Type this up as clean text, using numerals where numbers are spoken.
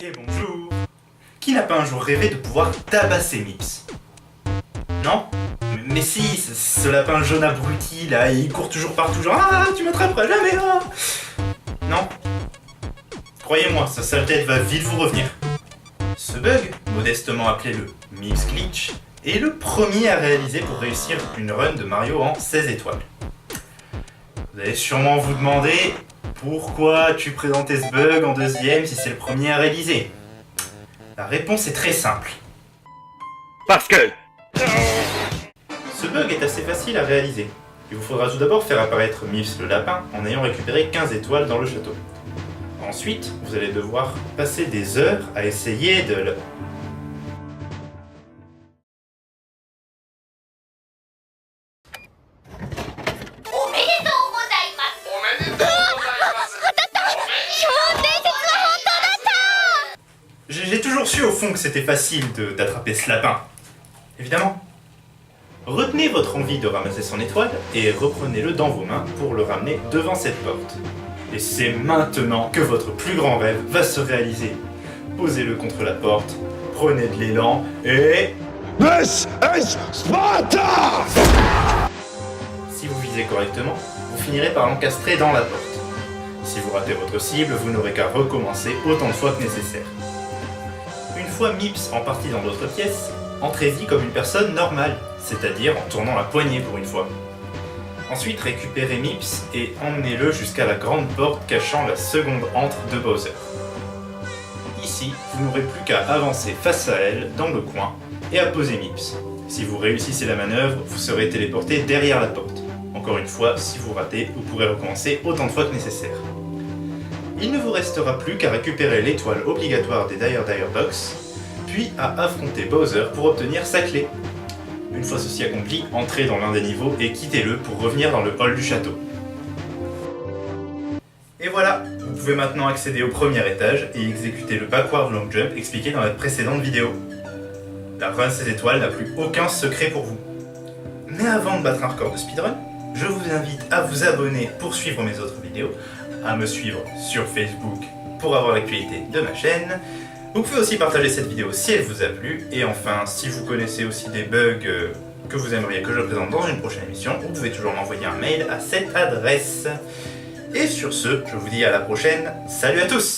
Et bonjour. Qui n'a pas un jour rêvé de pouvoir tabasser Mips? Non? Mais si, ce lapin jaune abruti là, il court toujours partout genre ah tu m'attraperas jamais ah. Non? Croyez-moi, sa sale tête va vite vous revenir. Ce bug, modestement appelé le Mips Glitch, est le premier à réaliser pour réussir une run de Mario en 16 étoiles. Vous allez sûrement vous demander pourquoi tu présentais ce bug en deuxième si c'est le premier à réaliser. La réponse est très simple. Parce que... Ce bug est assez facile à réaliser. Il vous faudra tout d'abord faire apparaître Mips le lapin en ayant récupéré 15 étoiles dans le château. Ensuite, vous allez devoir passer des heures à essayer de le... J'ai toujours su au fond que c'était facile d'attraper ce lapin. Évidemment. Retenez votre envie de ramasser son étoile et reprenez-le dans vos mains pour le ramener devant cette porte. Et c'est maintenant que votre plus grand rêve va se réaliser. Posez-le contre la porte, prenez de l'élan et... This is Sparta! Si vous visez correctement, vous finirez par l'encastrer dans la porte. Si vous ratez votre cible, vous n'aurez qu'à recommencer autant de fois que nécessaire. Une fois Mips en partie dans votre pièce, entrez-y comme une personne normale, c'est-à-dire en tournant la poignée pour une fois. Ensuite, récupérez Mips et emmenez-le jusqu'à la grande porte cachant la seconde antre de Bowser. Ici, vous n'aurez plus qu'à avancer face à elle, dans le coin, et à poser Mips. Si vous réussissez la manœuvre, vous serez téléporté derrière la porte. Encore une fois, si vous ratez, vous pourrez recommencer autant de fois que nécessaire. Il ne vous restera plus qu'à récupérer l'étoile obligatoire des Dire Box, puis à affronter Bowser pour obtenir sa clé. Une fois ceci accompli, entrez dans l'un des niveaux et quittez-le pour revenir dans le hall du château. Et voilà, vous pouvez maintenant accéder au premier étage et exécuter le backward long jump expliqué dans la précédente vidéo. La run 16 étoiles n'a plus aucun secret pour vous. Mais avant de battre un record de speedrun, je vous invite à vous abonner pour suivre mes autres vidéos, à me suivre sur Facebook pour avoir l'actualité de ma chaîne. Vous pouvez aussi partager cette vidéo si elle vous a plu, et enfin, si vous connaissez aussi des bugs que vous aimeriez que je présente dans une prochaine émission, vous pouvez toujours m'envoyer un mail à cette adresse. Et sur ce, je vous dis à la prochaine, salut à tous!